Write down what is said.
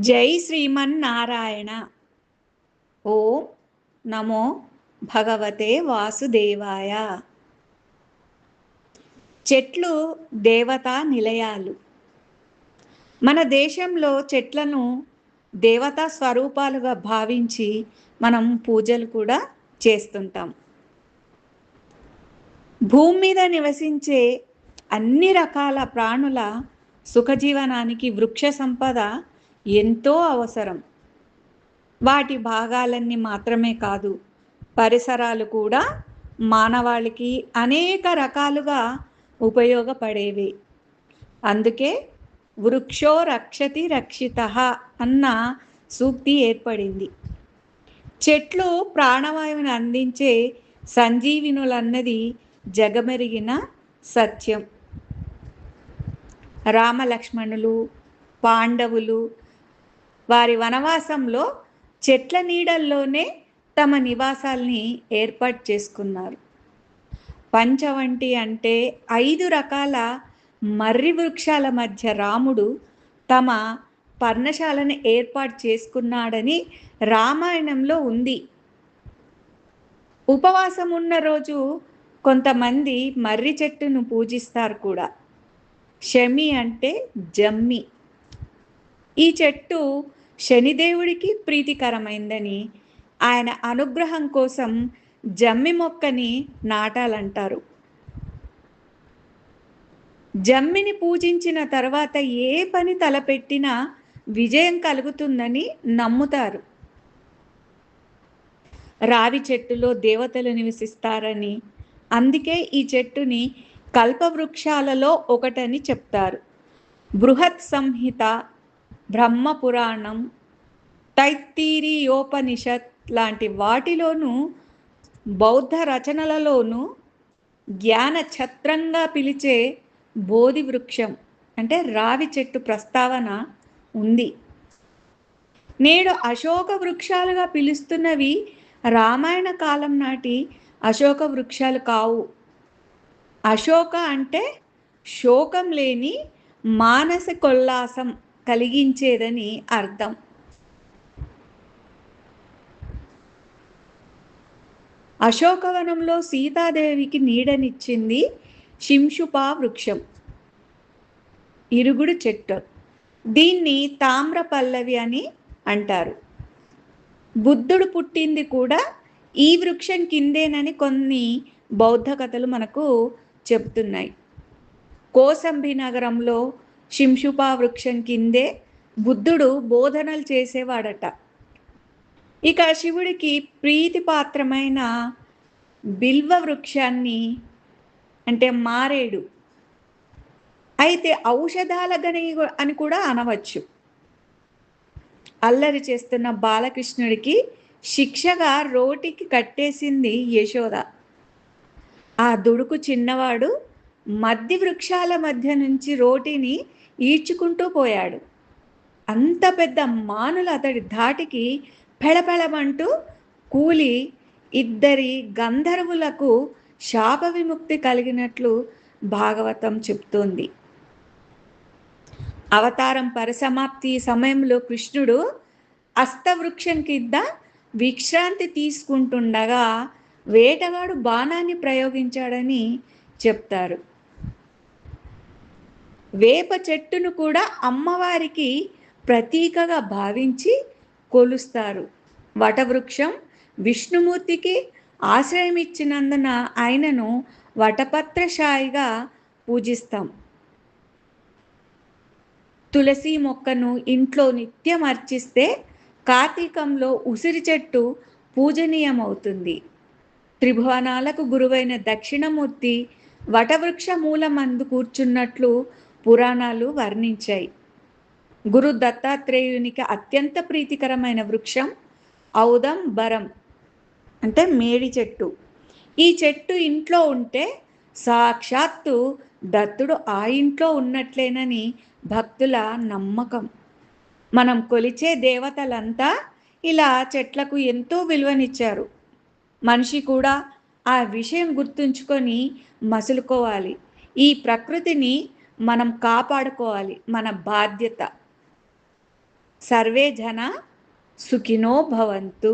జై శ్రీమన్నారాయణ. ఓం నమో భగవతే వాసుదేవాయ. చెట్లు దేవతా నిలయాలు. మన దేశంలో చెట్లను దేవతా స్వరూపాలుగా భావించి మనం పూజలు కూడా చేస్తుంటాం. భూమి మీద నివసించే అన్ని రకాల ప్రాణుల సుఖజీవనానికి వృక్ష సంపద ఎంతో అవసరం. వాటి భాగాలన్నీ మాత్రమే కాదు, పరిసరాలు కూడా మానవాళికి అనేక రకాలుగా ఉపయోగపడేవి. అందుకే వృక్షో రక్షతి రక్షితః అన్న సూక్తి ఏర్పడింది. చెట్లు ప్రాణవాయువుని అందించే సంజీవినులన్నది జగమెరిగిన సత్యం. రామలక్ష్మణులు, పాండవులు వారి వనవాసంలో చెట్ల నీడల్లోనే తమ నివాసాల్ని ఏర్పాటు చేసుకున్నారు. పంచవంటి అంటే 5 రకాల మర్రి వృక్షాల మధ్య రాముడు తమ పర్ణశాలను ఏర్పాటు చేసుకున్నాడని రామాయణంలో ఉంది. ఉపవాసం ఉన్న రోజు కొంతమంది మర్రి చెట్టును పూజిస్తారు కూడా. శమి అంటే జమ్మి. ఈ చెట్టు శనిదేవుడికి ప్రీతికరమైందని, ఆయన అనుగ్రహం కోసం జమ్మి మొక్కని నాటాలంటారు. జమ్మిని పూజించిన తర్వాత ఏ పని తలపెట్టినా విజయం కలుగుతుందని నమ్ముతారు. రావి చెట్టులో దేవతలు నివసిస్తారని, అందుకే ఈ చెట్టుని కల్పవృక్షాలలో ఒకటని చెప్తారు. బృహత్ సంహిత, బ్రహ్మపురాణం, తైత్తిరీయోపనిషత్ లాంటి వాటిలోనూ బౌద్ధ రచనలలోనూ జ్ఞాన ఛత్రంగా పిలిచే బోధి వృక్షం అంటే రావి చెట్టు ప్రస్తావన ఉంది. నేడు అశోక వృక్షాలుగా పిలుస్తున్నవి రామాయణ కాలం నాటి అశోక వృక్షాలు కావు. అశోక అంటే శోకం లేని మానసికోల్లాసం కలిగించేదని అర్థం. అశోకవనంలో సీతాదేవికి నీడనిచ్చింది శింషుపా వృక్షం, ఇరుగుడు చెట్టు. దీన్ని తామ్ర పల్లవి అని అంటారు. బుద్ధుడు పుట్టింది కూడా ఈ వృక్షం కిందేనని కొన్ని బౌద్ధ కథలు మనకు చెప్తున్నాయి. కోసంబి నగరంలో శింషుపా వృక్షం కిందే బుద్ధుడు బోధనలు చేసేవాడట. ఇక శివుడికి ప్రీతిపాత్రమైన బిల్వ వృక్షాన్ని అంటే మారేడు అయితే ఔషధాల గని అని కూడా అనవచ్చు. అల్లరి చేస్తున్న బాలకృష్ణుడికి శిక్షగా రోటికి కట్టేసింది యశోద. ఆ దుడుకు చిన్నవాడు మధ్య వృక్షాల మధ్య నుంచి రోటిని ఈడ్చుకుంటూ పోయాడు. అంత పెద్ద మానులు అతడి ధాటికి పెళపెళమంటూ కూలి 2 గంధర్వులకు శాప విముక్తి కలిగినట్లు భాగవతం చెప్తోంది. అవతారం పరిసమాప్తి సమయంలో కృష్ణుడు అస్తవృక్షం కింద విశ్రాంతి తీసుకుంటుండగా వేటగాడు బాణాన్ని ప్రయోగించాడని చెప్తారు. వేప చెట్టును కూడా అమ్మవారికి ప్రతీకగా భావించి కొలుస్తారు. వటవృక్షం విష్ణుమూర్తికి ఆశ్రయం ఇచ్చినందున ఆయనను వటపత్రశాయిగా పూజిస్తాం. తులసి మొక్కను ఇంట్లో నిత్యం అర్చిస్తే కార్తీకంలో ఉసిరి చెట్టు పూజనీయమవుతుంది. త్రిభువనాలకు గురువైన దక్షిణమూర్తి వటవృక్ష మూలమందు కూర్చున్నట్లు పురాణాలు వర్ణించాయి. గురు దత్తాత్రేయునికి అత్యంత ప్రీతికరమైన వృక్షం ఔదంబరం అంటే మేడి చెట్టు. ఈ చెట్టు ఇంట్లో ఉంటే సాక్షాత్తు దత్తుడు ఆ ఇంట్లో ఉన్నట్లేనని భక్తుల నమ్మకం. మనం కొలిచే దేవతలంతా ఇలా చెట్లకు ఎంతో విలువనిచ్చారు. మనిషి కూడా ఆ విషయం గుర్తుంచుకొని మసులుకోవాలి. ఈ ప్రకృతిని మనం కాపాడుకోవాలి, మన బాధ్యత. సర్వే జన సుఖినో భవంతు.